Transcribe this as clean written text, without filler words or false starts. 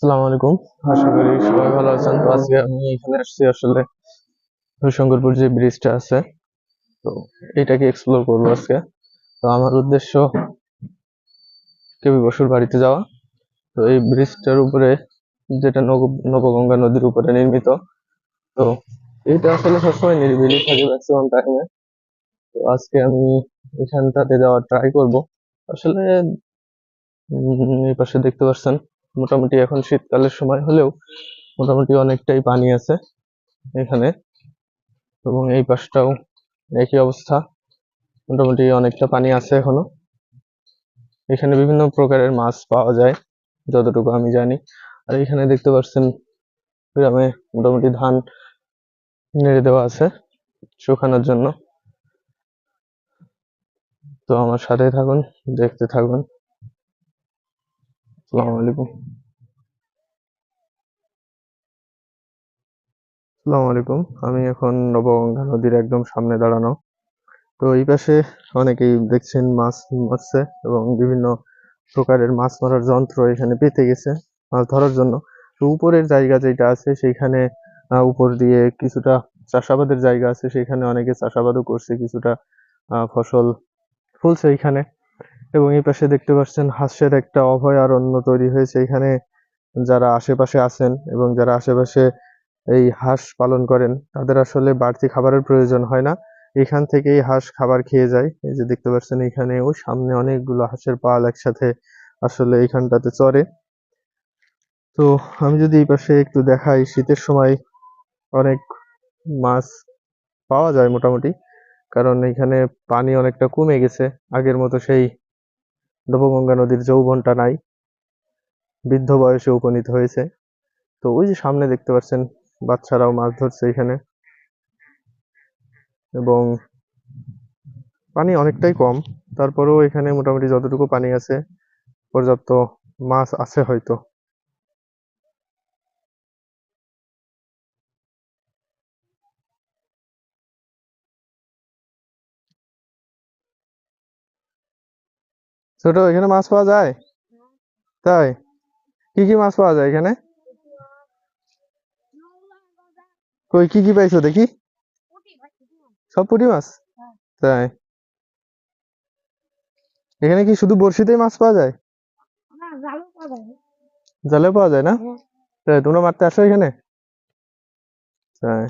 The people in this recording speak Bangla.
আসসালামু আলাইকুম। আশা করি সবাই ভালো আছেন। তো আজকে আমি এখানে আসছি আসলে হরিশঙ্করপুর যে ব্রিজটা আছে, তো এটাকে এক্সপ্লোর করবো আজকে। তো আমার উদ্দেশ্য কেবি বসুর বাড়িতে যাওয়া। তো এই ব্রিজটার উপরে যেটা নবগঙ্গা নদীর উপরে নির্মিত, তো এটা আসলে সবসময় নিরিবিলি থাকে ম্যাক্সিমাম টাইমে। তো আজকে আমি এখানটাতে যাওয়ার ট্রাই করব। আসলে এই পাশে দেখতে পাচ্ছেন মোটামুটি এখন শীতকালের সময় হলেও মোটামুটি অনেকটাই পানি আছে এখানে, এবং এই পাশটাও একই অবস্থা, মোটামুটি অনেকটা পানি আছে এখনো। এখানে বিভিন্ন প্রকারের মাছ পাওয়া যায় যতটুকু আমি জানি। আর এখানে দেখতে পাচ্ছেন গ্রামে মোটামুটি ধান নেড়ে দেওয়া আছে শুকানোর জন্য। তো আমার সাথে থাকুন, দেখতে থাকুন। আসসালামু আলাইকুম। আসসালামু আলাইকুম। আমি এখন নবগঙ্গা নদীর একদম সামনে দাঁড়ানো। তো এই পাশে অনেকেই দেখছেন মাছ মারছে, এবং বিভিন্ন প্রকারের মাছ মারার যন্ত্র এখানে পেতে গেছে মাছ ধরার জন্য। তো উপরের জায়গা যেটা আছে সেইখানে উপর দিয়ে কিছুটা চাষাবাদের জায়গা আছে, সেখানে অনেকে চাষাবাদও করছে, কিছুটা ফসল ফলছে এখানে। এবং এই পাশে দেখতে পাচ্ছেন হাঁসের একটা অভয়ারণ্য তৈরি হয়েছে এখানে। যারা আশেপাশে আছেন এবং যারা আশেপাশে এই হাঁস পালন করেন, তাদের আসলে বাড়তি খাবারের প্রয়োজন হয় না। এখান থেকেই হাঁস খাবার খেয়ে যায়। এই যে দেখতে পাচ্ছেন এখানে ও সামনে অনেকগুলো হাঁসের পাল একসাথে আসলে এইখানটাতে চরে। তো আমি যদি এই পাশে একটু দেখাই, শীতের সময় অনেক মাছ পাওয়া যায় মোটামুটি, কারণ এখানে পানি অনেকটা কমে গেছে। আগের মতো সেই নবগঙ্গা নদীর যৌবনটা নাই, বৃদ্ধ বয়সে উপনীত হয়েছে। তো ওই যে সামনে দেখতে পাচ্ছেন বাচ্চারাও মাছ ধরছে এখানে, এবং পানি অনেকটাই কম। তারপরেও এখানে মোটামুটি যতটুকু পানি আছে পর্যাপ্ত মাছ আছে হয়তো। ছোট, এখানে মাছ পাওয়া যায়? তাই? কি কি মাছ পাওয়া যায় এখানে? কই, কি কি পাইছো দেখি? সব পুঁটি মাছ? তাই? এখানে কি শুধু বড়শিতেই মাছ পাওয়া যায়? জালেও পাওয়া যায় না? তাই তোমরা মারতে আসো এখানে? তাই?